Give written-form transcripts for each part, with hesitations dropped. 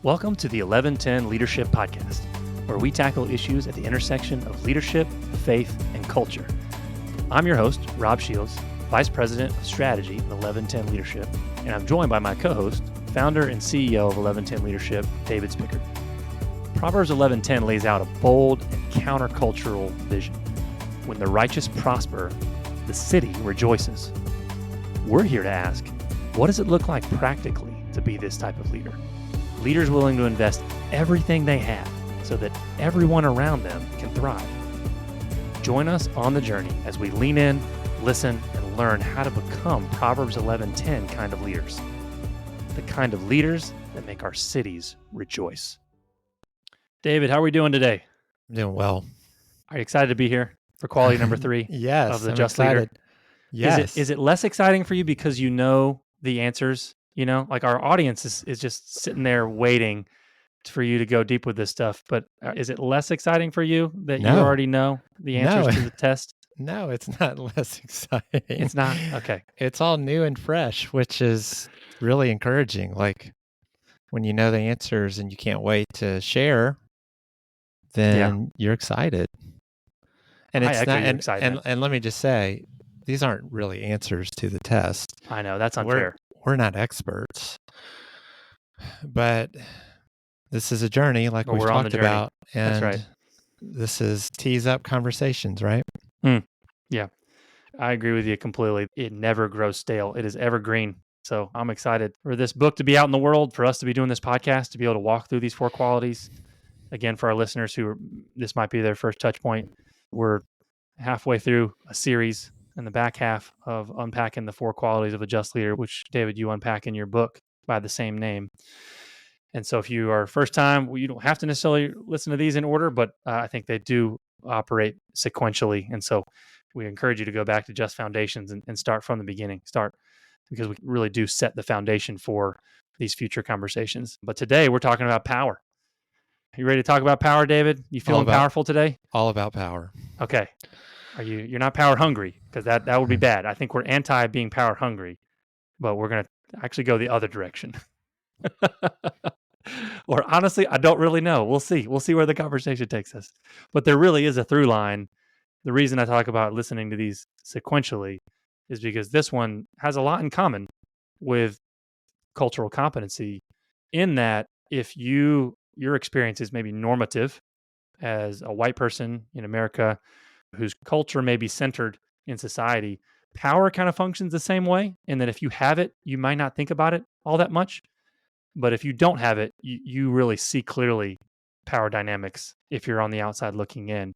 Welcome to the 1110 Leadership Podcast, where we tackle issues at the intersection of leadership, faith, and culture. I'm your host, Rob Shields, Vice President of Strategy at 1110 Leadership, and I'm joined by my co-host, founder and CEO of 1110 Leadership, David Spickard. Proverbs 1110 lays out a bold and countercultural vision. When the righteous prosper, the city rejoices. We're here to ask, what does it look like practically to be this type of leader? Leaders willing to invest everything they have so that everyone around them can thrive. Join us on the journey as we lean in, listen, and learn how to become Proverbs 11:10 kind of leaders. The kind of leaders that make our cities rejoice. David, how are we doing today? I'm doing well. Are you excited to be here for quality number 3 Yes, of the I'm Just excited. Leader? Yes. Is it less exciting for you because you know the answers? You know, like our audience is just sitting there waiting for you to go deep with this stuff. But is it less exciting for you that you No. already know the answers No. to the test? No, it's not less exciting. It's not? Okay. It's all new and fresh, which is really encouraging. Like when you know the answers and you can't wait to share, then you're excited. And I it's echo not your and, excitement. and let me just say, these aren't really answers to the test. I know, that's unfair. We're not experts. But this is a journey like But we've we're on the talked journey. about. And That's right. this is tease up conversations, right? Yeah, I agree with you completely. It never grows stale. It is evergreen. So I'm excited for this book to be out in the world, for us to be doing this podcast, to be able to walk through these 4 qualities. Again, for our listeners this might be their first touch point, we're halfway through a series in the back half of unpacking the 4 qualities of a just leader, which, David, you unpack in your book by the same name. And so if you are first time, you don't have to necessarily listen to these in order, but I think they do operate sequentially. And so we encourage you to go back to Just Foundations and start from the beginning. Start because we really do set the foundation for these future conversations. But today we're talking about power. You ready to talk about power, David? You feeling powerful today? All about power. Okay. You're not power hungry, because that would be bad. I think we're anti being power hungry, but we're going to actually go the other direction. Or honestly, I don't really know. We'll see. We'll see where the conversation takes us. But there really is a through line. The reason I talk about listening to these sequentially is because this one has a lot in common with cultural competency, in that if your experience is maybe normative as a white person in America whose culture may be centered in society, power kind of functions the same way, in that if you have it, you might not think about it all that much. But if you don't have it, you really see clearly power dynamics if you're on the outside looking in.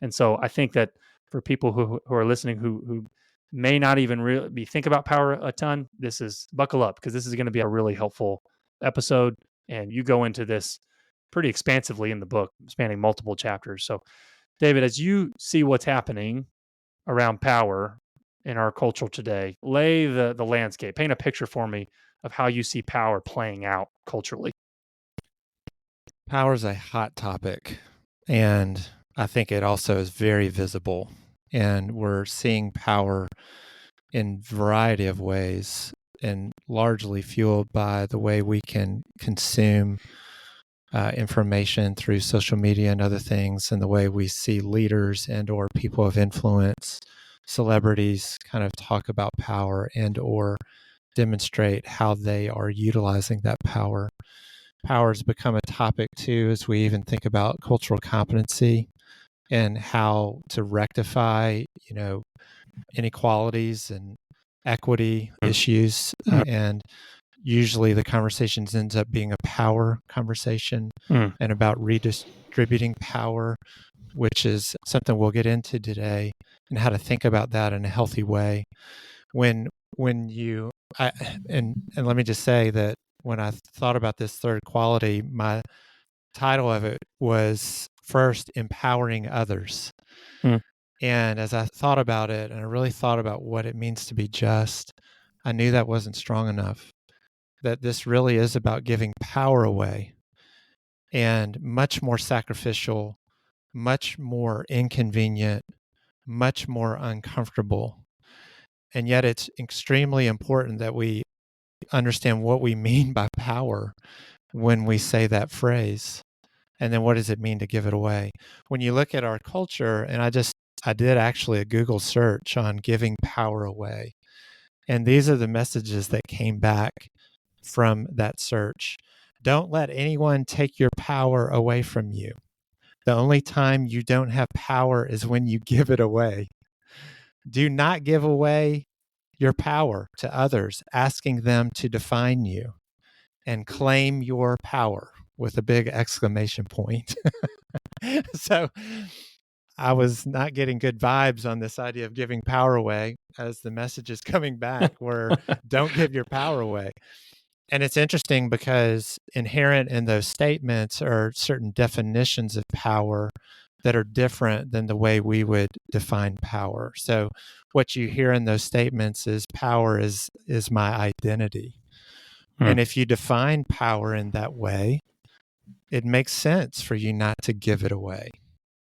And so I think that for people who are listening who may not even really think about power a ton, this is buckle up, because this is going to be a really helpful episode. And you go into this pretty expansively in the book, spanning multiple chapters. So, David, as you see what's happening around power in our culture today, lay the landscape, paint a picture for me of how you see power playing out culturally. Power is a hot topic, and I think it also is very visible. And we're seeing power in a variety of ways, and largely fueled by the way we can consume information through social media and other things, and the way we see leaders and or people of influence, celebrities kind of talk about power and or demonstrate how they are utilizing that power. Power has become a topic too, as we even think about cultural competency and how to rectify, inequalities and equity issues. And usually the conversations ends up being a power conversation and about redistributing power, which is something we'll get into today, and how to think about that in a healthy way. And let me just say that when I thought about this third quality, my title of it was first empowering others. And as I thought about it, and I really thought about what it means to be just, I knew that wasn't strong enough, that this really is about giving power away, and much more sacrificial, much more inconvenient, much more uncomfortable. And yet it's extremely important that we understand what we mean by power, when we say that phrase? And then what does it mean to give it away? When you look at our culture, and I did actually a Google search on giving power away. And these are the messages that came back from that search. Don't let anyone take your power away from you. The only time you don't have power is when you give it away. Do not give away your power to others, asking them to define you, and claim your power with a big exclamation point. So I was not getting good vibes on this idea of giving power away, as the messages coming back were don't give your power away. And it's interesting because inherent in those statements are certain definitions of power that are different than the way we would define power. So what you hear in those statements is power is my identity. And if you define power in that way, it makes sense for you not to give it away.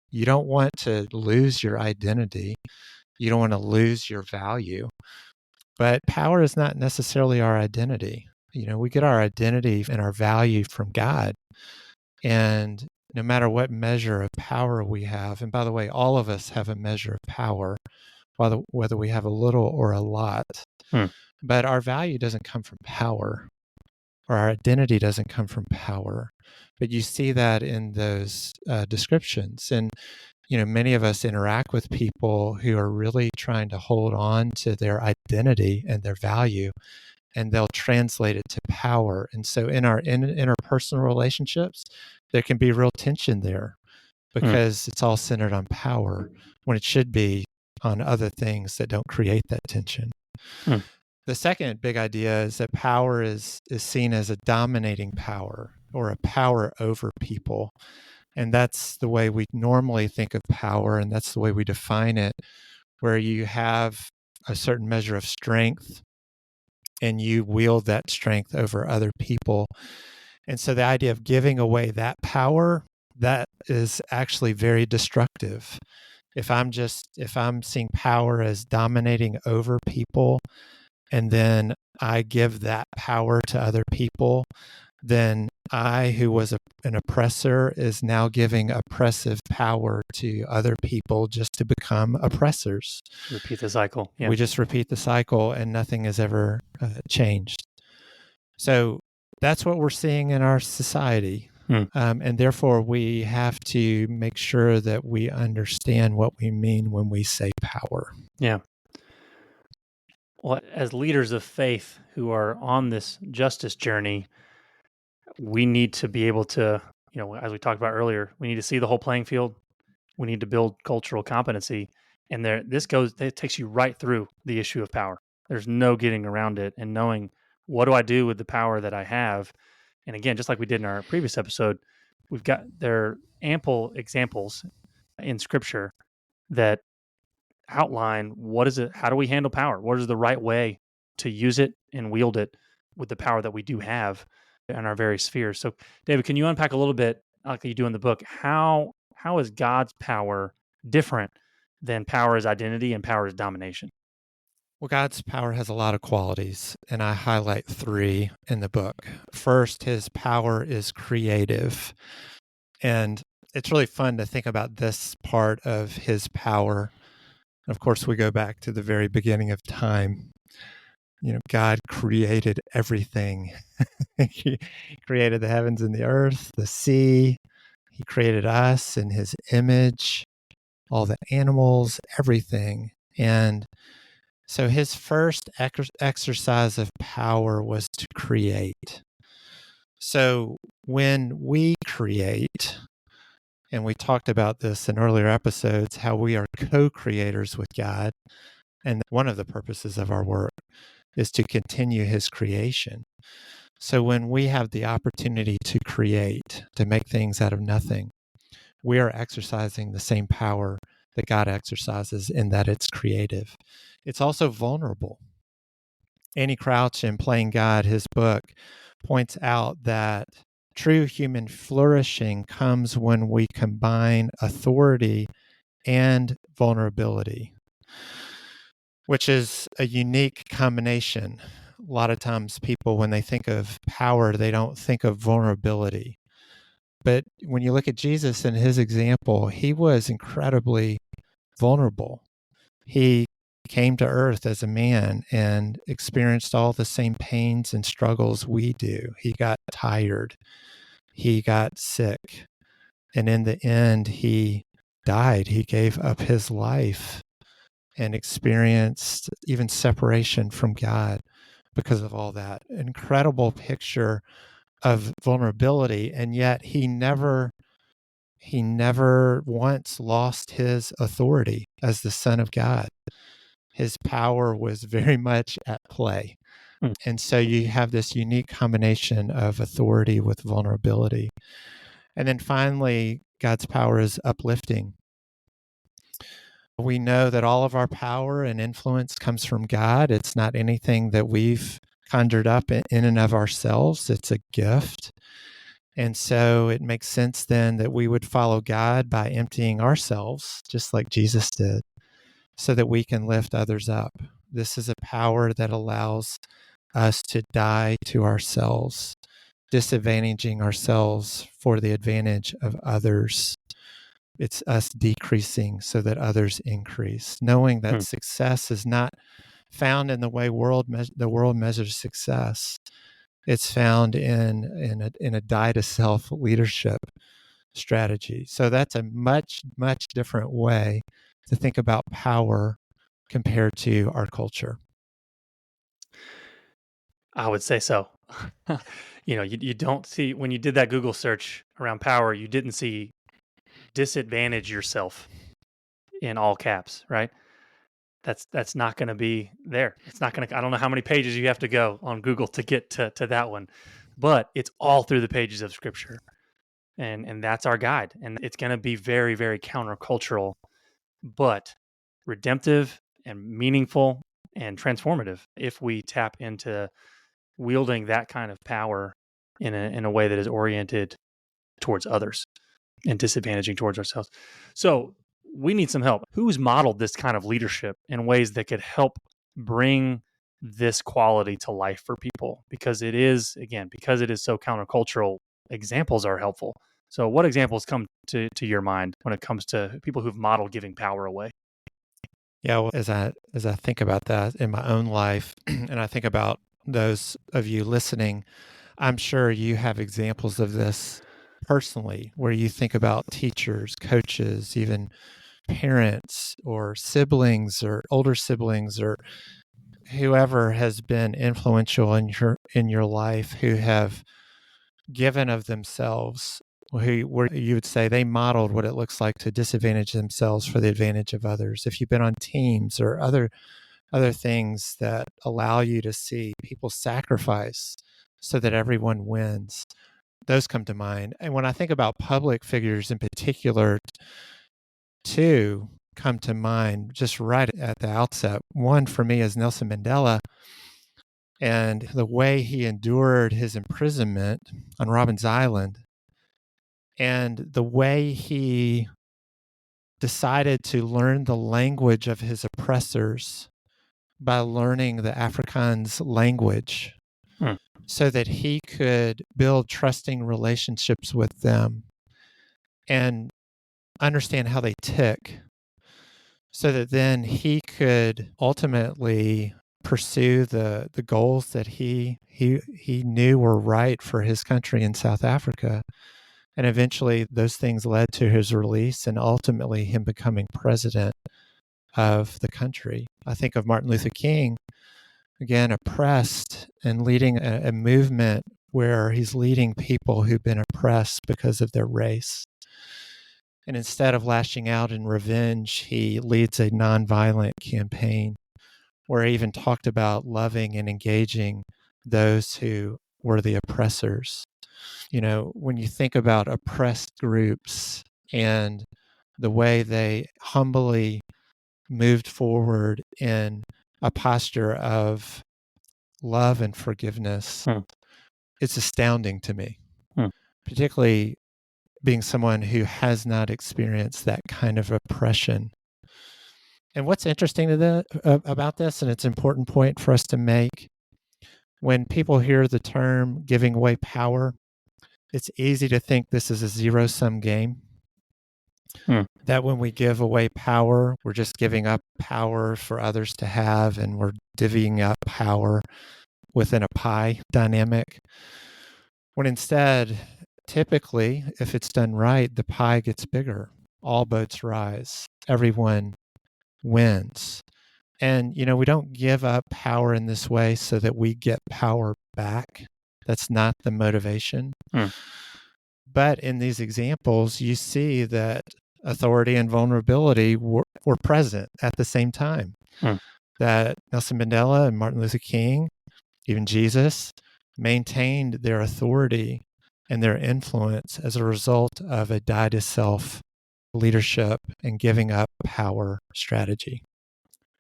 You don't want to lose your identity. You don't want to lose your value. But power is not necessarily our identity. We get our identity and our value from God. And no matter what measure of power we have, and by the way, all of us have a measure of power, whether we have a little or a lot, but our value doesn't come from power, or our identity doesn't come from power. But you see that in those descriptions. And, many of us interact with people who are really trying to hold on to their identity and their value, and they'll translate it to power. And so in our interpersonal relationships, there can be real tension there because it's all centered on power when it should be on other things that don't create that tension. The second big idea is that power is seen as a dominating power, or a power over people. And that's the way we normally think of power, and that's the way we define it, where you have a certain measure of strength and you wield that strength over other people. And so the idea of giving away that power, that is actually very destructive. If I'm seeing power as dominating over people, and then I give that power to other people, then I, who was an oppressor, is now giving oppressive power to other people just to become oppressors. Repeat the cycle. Yeah. We just repeat the cycle, and nothing has ever changed. So that's what we're seeing in our society. And therefore, we have to make sure that we understand what we mean when we say power. Yeah. Well, as leaders of faith who are on this justice journey, we need to be able to, as we talked about earlier, we need to see the whole playing field. We need to build cultural competency. And it takes you right through the issue of power. There's no getting around it, and knowing, what do I do with the power that I have? And again, just like we did in our previous episode, there are ample examples in Scripture that outline how do we handle power? What is the right way to use it and wield it with the power that we do have in our various spheres? So, David, can you unpack a little bit, like you do in the book, how is God's power different than power as identity and power as domination? Well, God's power has a lot of qualities, and I highlight 3 in the book. First, his power is creative. And it's really fun to think about this part of his power. Of course, we go back to the very beginning of time. God created everything. He created the heavens and the earth, the sea. He created us in his image, all the animals, everything. And so his first exercise of power was to create. So when we create, and we talked about this in earlier episodes, how we are co-creators with God, and one of the purposes of our work is to continue his creation. So when we have the opportunity to create, to make things out of nothing, we are exercising the same power that God exercises, in that it's creative. It's also vulnerable. Andy Crouch, in Playing God, his book, points out that true human flourishing comes when we combine authority and vulnerability, which is a unique combination. a lot of times people, when they think of power, they don't think of vulnerability. But when you look at Jesus and his example, he was incredibly vulnerable. He came to earth as a man and experienced all the same pains and struggles we do. He got tired. He got sick. And in the end, he died. He gave up his life and experienced even separation from God because of all that. Incredible picture of vulnerability. And yet he never once lost his authority as the Son of God. His power was very much at play. Hmm. And so you have this unique combination of authority with vulnerability. And then finally, God's power is uplifting. We know that all of our power and influence comes from God. It's not anything that we've conjured up in and of ourselves. It's a gift. And so it makes sense then that we would follow God by emptying ourselves, just like Jesus did, so that we can lift others up. This is a power that allows us to die to ourselves, disadvantaging ourselves for the advantage of others. It's us decreasing so that others increase, knowing that success is not found in the way the world measures success. It's found in a die to self leadership strategy. So that's a much, much different way to think about power compared to our culture. I would say so. You don't see, when you did that Google search around power, you didn't see disadvantage yourself in all caps, right? That's not going to be there. It's not going to, I don't know how many pages you have to go on Google to get to that one, but it's all through the pages of scripture. And that's our guide. And it's going to be very, very countercultural, but redemptive and meaningful and transformative if we tap into wielding that kind of power in a way that is oriented towards others and disadvantaging towards ourselves. So we need some help. Who's modeled this kind of leadership in ways that could help bring this quality to life for people? Because it is, again, because it is so countercultural, examples are helpful. So what examples come to your mind when it comes to people who've modeled giving power away? Yeah, well, as I think about that in my own life, and I think about those of you listening, I'm sure you have examples of this personally, where you think about teachers, coaches, even parents or siblings or older siblings or whoever has been influential in your life, who have given of themselves, where you would say they modeled what it looks like to disadvantage themselves for the advantage of others. If you've been on teams or other things that allow you to see people sacrifice so that everyone wins, those come to mind. And when I think about public figures in particular, two come to mind just right at the outset. One for me is Nelson Mandela, and the way he endured his imprisonment on Robben's Island, and the way he decided to learn the language of his oppressors by learning the Afrikaans language so that he could build trusting relationships with them and understand how they tick, so that then he could ultimately pursue the goals that he knew were right for his country in South Africa. And eventually those things led to his release and ultimately him becoming president of the country. I think of Martin Luther King, again, oppressed and leading a movement where he's leading people who've been oppressed because of their race. And instead of lashing out in revenge, he leads a nonviolent campaign where he even talked about loving and engaging those who were the oppressors. You know, when you think about oppressed groups and the way they humbly moved forward in a posture of love and forgiveness, it's astounding to me, particularly being someone who has not experienced that kind of oppression. And what's interesting about this, and it's an important point for us to make, When people hear the term giving away power, it's easy to think this is a zero-sum game. That when we give away power, we're just giving up power for others to have, and we're divvying up power within a pie dynamic. When instead, typically, if it's done right, the pie gets bigger. All boats rise. Everyone wins. And, we don't give up power in this way so that we get power back. That's not the motivation. But in these examples, you see that authority and vulnerability were present at the same time. That Nelson Mandela and Martin Luther King, even Jesus, maintained their authority and their influence as a result of a die-to-self leadership and giving up power strategy.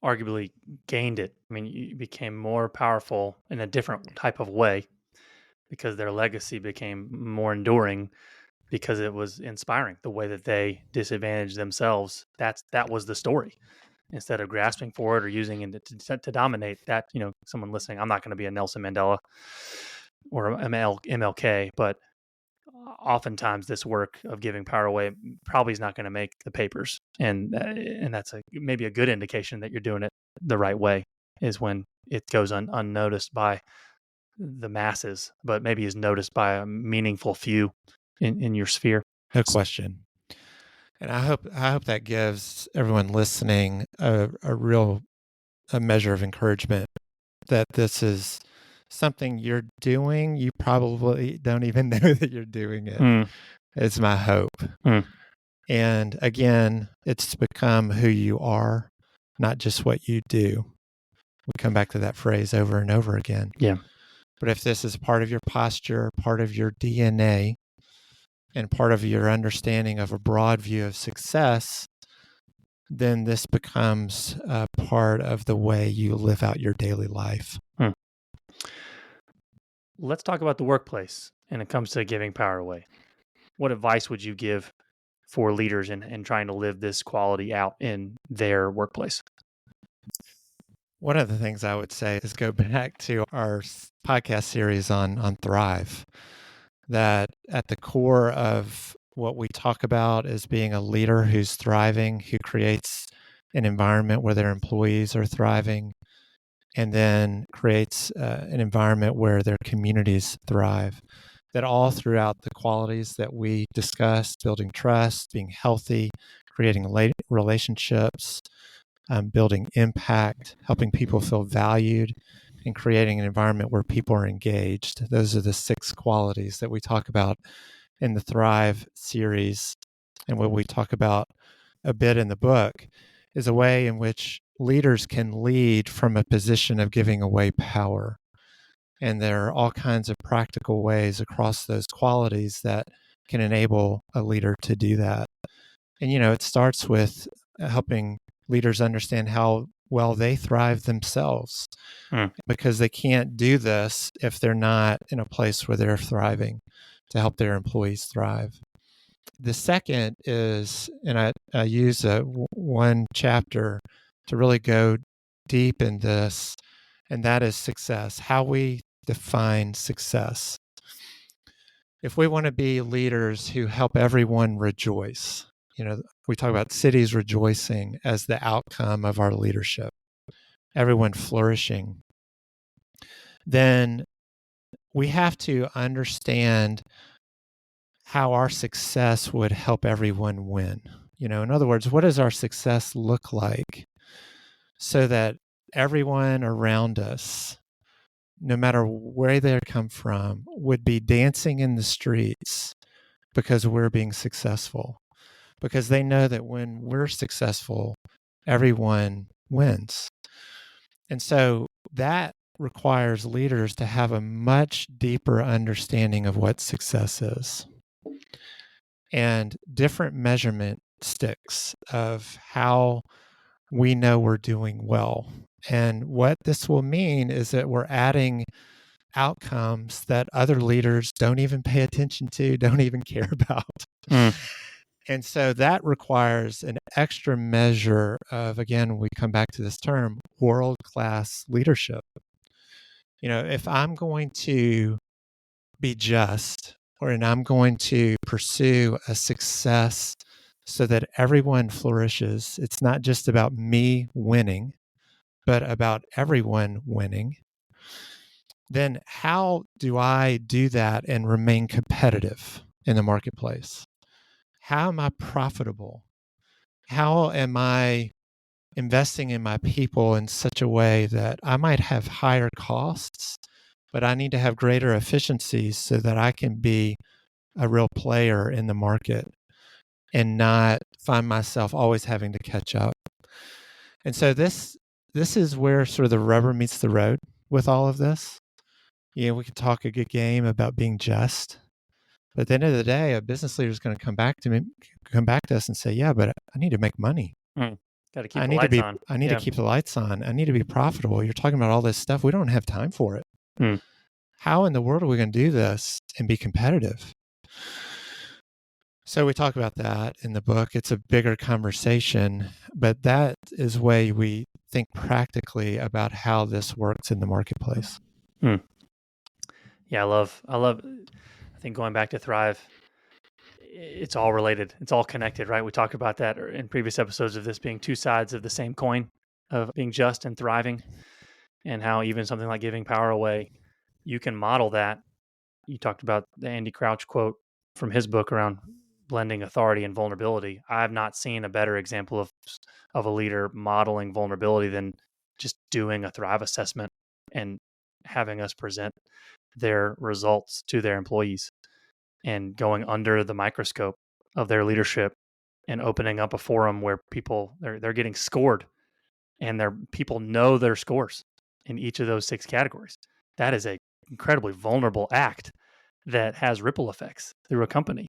Arguably gained it. I mean, you became more powerful in a different type of way because their legacy became more enduring because it was inspiring the way that they disadvantaged themselves. That was the story. Instead of grasping for it or using it to dominate that, someone listening, I'm not going to be a Nelson Mandela or MLK, but oftentimes this work of giving power away probably is not going to make the papers. And that's maybe a good indication that you're doing it the right way is when it goes unnoticed by the masses, but maybe is noticed by a meaningful few in your sphere. No question. And I hope that gives everyone listening a real measure of encouragement that this is something you're doing. You probably don't even know that you're doing it. It's my hope. And again, it's to become who you are, not just what you do. We come back to that phrase over and over again. Yeah. But if this is part of your posture, part of your DNA, and part of your understanding of a broad view of success, then this becomes a part of the way you live out your daily life. Let's talk about the workplace when it comes to giving power away. What advice would you give for leaders in trying to live this quality out in their workplace? One of the things I would say is go back to our podcast series on Thrive, that at the core of what we talk about is being a leader who's thriving, who creates an environment where their employees are thriving, and then creates an environment where their communities thrive. That all throughout the qualities that we discussed, building trust, being healthy, creating relationships, building impact, helping people feel valued, and creating an environment where people are engaged. Those are the 6 qualities that we talk about in the Thrive series. And what we talk about a bit in the book is a way in which leaders can lead from a position of giving away power. And there are all kinds of practical ways across those qualities that can enable a leader to do that. And, it starts with helping leaders understand how well they thrive themselves, because they can't do this if they're not in a place where they're thriving to help their employees thrive. The second is, and I use one chapter to really go deep in this, and that is success, how we define success. If we want to be leaders who help everyone rejoice, we talk about cities rejoicing as the outcome of our leadership, everyone flourishing, then we have to understand how our success would help everyone win. In other words, what does our success look like so that everyone around us, no matter where they come from, would be dancing in the streets because we're being successful, because they know that when we're successful, everyone wins. And so that requires leaders to have a much deeper understanding of what success is, and different measurement sticks of how we know we're doing well. And what this will mean is that we're adding outcomes that other leaders don't even pay attention to, don't even care about. And so that requires an extra measure of, again, we come back to this term, world-class leadership. If I'm going to be just, and I'm going to pursue a success so that everyone flourishes, it's not just about me winning, but about everyone winning, then how do I do that and remain competitive in the marketplace? How am I profitable? How am I investing in my people in such a way that I might have higher costs, but I need to have greater efficiencies so that I can be a real player in the market and not find myself always having to catch up. And so this is where sort of the rubber meets the road with all of this. We can talk a good game about being just, but at the end of the day, a business leader is going to come back to us and say, "Yeah, but I need to make money. Got to keep the lights on. I need to keep the lights on. I need to be profitable. You're talking about all this stuff. We don't have time for it. How in the world are we going to do this and be competitive?" So we talk about that in the book. It's a bigger conversation, but that is way we think practically about how this works in the marketplace. Yeah, I think going back to Thrive, it's all related. It's all connected, right? We talked about that in previous episodes of this being two sides of the same coin of being just and thriving, and how even something like giving power away, you can model that. You talked about the Andy Crouch quote from his book around blending authority and vulnerability. I've not seen a better example of a leader modeling vulnerability than just doing a Thrive assessment and having us present their results to their employees and going under the microscope of their leadership and opening up a forum where people they're getting scored and their people know their scores in each of those 6 categories. That is a incredibly vulnerable act that has ripple effects through a company.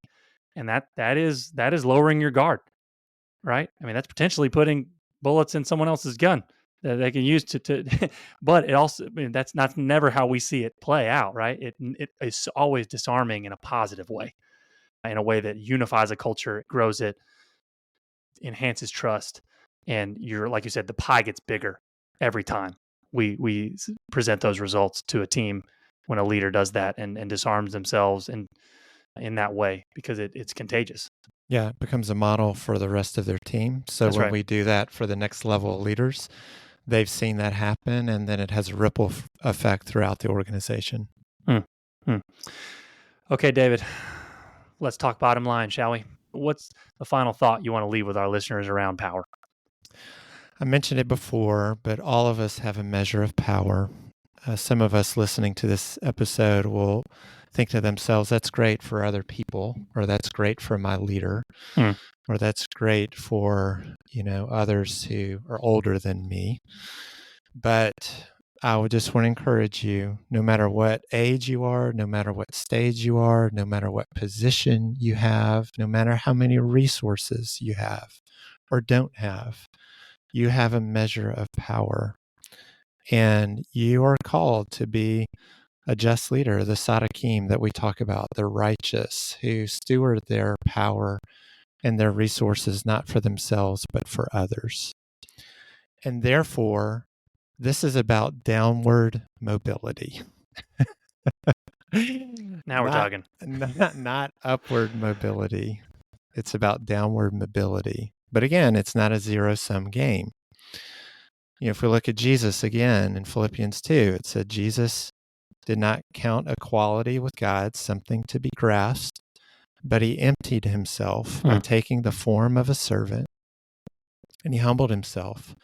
And that is lowering your guard, right? I mean, that's potentially putting bullets in someone else's gun that they can use to but it also, I mean, that's never how we see it play out, right? It is always disarming in a positive way, in a way that unifies a culture, grows it, enhances trust, and you're, like you said, the pie gets bigger every time we present those results to a team when a leader does that and disarms themselves and in that way, because it's contagious. Yeah, it becomes a model for the rest of their team. So That's when right. we do that for the next level of leaders, they've seen that happen, and then it has a ripple effect throughout the organization. Okay, David, let's talk bottom line, shall we? What's the final thought you want to leave with our listeners around power? I mentioned it before, but all of us have a measure of power. Some of us listening to this episode will think to themselves, that's great for other people, or that's great for my leader, or that's great for, others who are older than me. But I would just want to encourage you, no matter what age you are, no matter what stage you are, no matter what position you have, no matter how many resources you have or don't have, you have a measure of power. And you are called to be a just leader, the Sadakim that we talk about, the righteous who steward their power and their resources not for themselves, but for others. And therefore, this is about downward mobility. Now we're talking. Not upward mobility. It's about downward mobility. But again, it's not a zero-sum game. If we look at Jesus again in Philippians 2, it said Jesus did not count equality with God something to be grasped, but he emptied himself by taking the form of a servant, and he humbled himself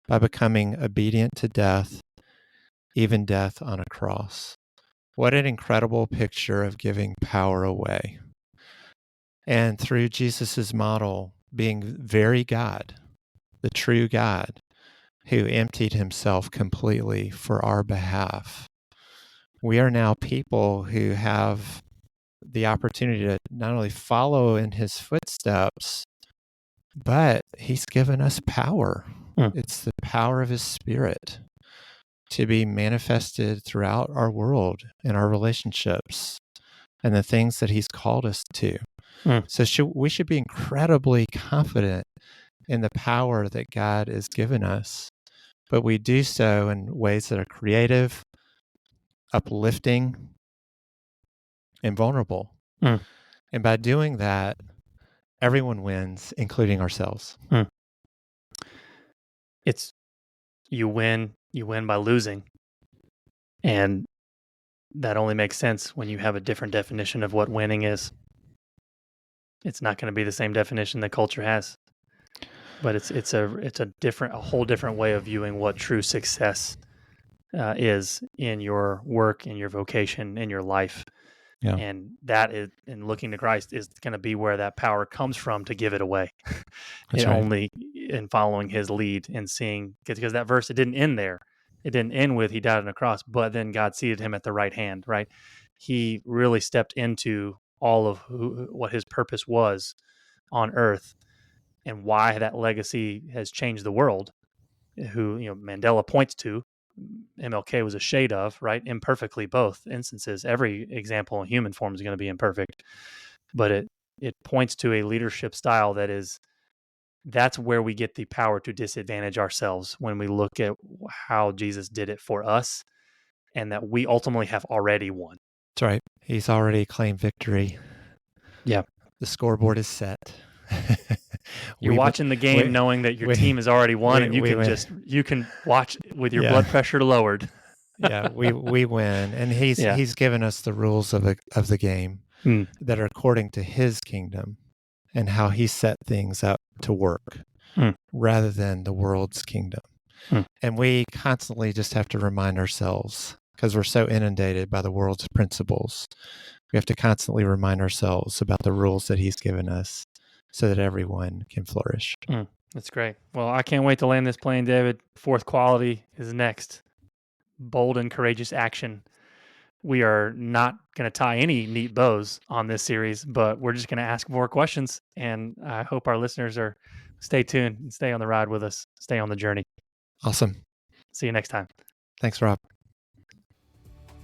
by becoming obedient to death, even death on a cross. What an incredible picture of giving power away. And through Jesus's model, being very God, the true God, who emptied himself completely for our behalf, we are now people who have the opportunity to not only follow in his footsteps, but he's given us power. It's the power of his Spirit to be manifested throughout our world and our relationships and the things that he's called us to. So we should be incredibly confident in the power that God has given us, but we do so in ways that are creative, uplifting, and vulnerable. Mm. And by doing that, everyone wins, including ourselves. It's you win by losing. And that only makes sense when you have a different definition of what winning is. It's not going to be the same definition that culture has. But it's a whole different way of viewing what true success is in your work, in your vocation, in your life. Yeah. And that is, in looking to Christ, is going to be where that power comes from to give it away. That's right. Only in following his lead and seeing, because that verse, it didn't end there. It didn't end with he died on the cross, but then God seated him at the right hand, right? He really stepped into all of what his purpose was on earth and why that legacy has changed the world, who, Mandela points to. MLK was a shade of, right? Imperfectly, both instances. Every example in human form is going to be imperfect, but it points to a leadership style that's where we get the power to disadvantage ourselves when we look at how Jesus did it for us, and that we ultimately have already won. That's right. He's already claimed victory. Yeah. The scoreboard is set. You're watching the game knowing that your team has already won, and you can watch with your blood pressure lowered. Yeah, we win, and he's given us the rules of the game that are according to his kingdom and how he set things up to work rather than the world's kingdom. And we constantly just have to remind ourselves, because we're so inundated by the world's principles, we have to constantly remind ourselves about the rules that he's given us so that everyone can flourish. That's great. Well, I can't wait to land this plane, David. Fourth quality is next. Bold and courageous action. We are not going to tie any neat bows on this series, but we're just going to ask more questions. And I hope our listeners stay tuned and stay on the ride with us. Stay on the journey. Awesome. See you next time. Thanks, Rob.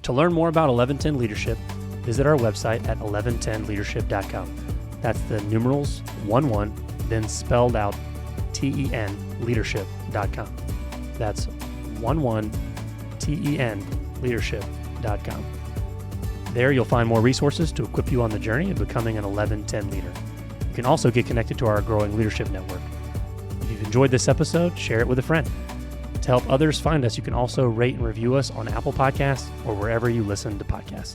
To learn more about 1110 Leadership, visit our website at 1110leadership.com. That's the numerals 11, then spelled out TEN leadership.com. That's 11 TEN leadership.com. There you'll find more resources to equip you on the journey of becoming an 1110 leader. You can also get connected to our growing leadership network. If you've enjoyed this episode, share it with a friend. To help others find us, you can also rate and review us on Apple Podcasts or wherever you listen to podcasts.